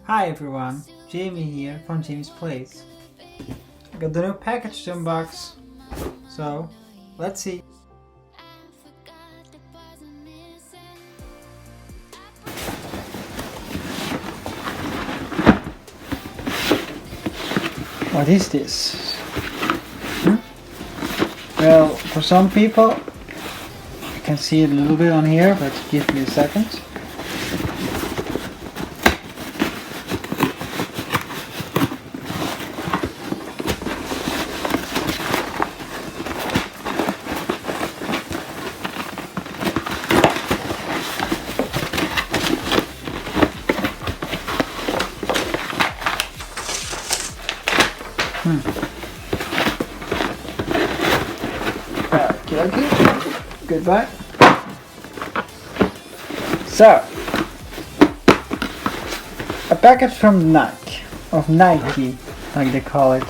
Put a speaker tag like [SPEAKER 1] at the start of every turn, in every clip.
[SPEAKER 1] Hi everyone, Jamie here from Jamie's Place. I got the new package to unbox, so let's see. What is this? Well, for some people, you can see it a little bit on here, but give me a second. Okay. Goodbye. So, a package from Nike, like they call it.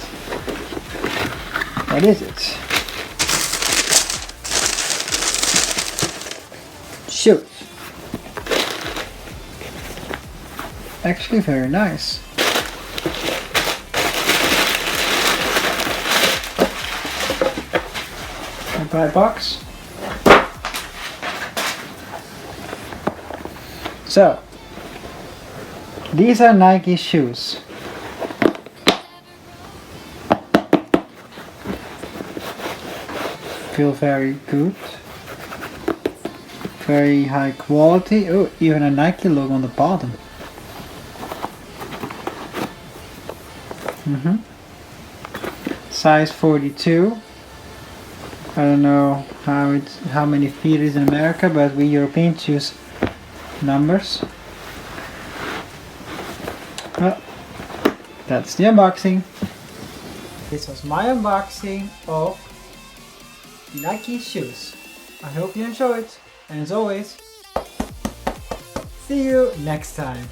[SPEAKER 1] What is it? Shoes. Actually very nice. Goodbye box. So, these are Nike shoes. Feel very good. Very high quality. Oh, even a Nike logo on the bottom. Size 42. I don't know how many feet it is in America, but we Europeans use numbers. Well, that's the unboxing. This was my unboxing of Nike shoes. I hope you enjoyed, and as always, see you next time.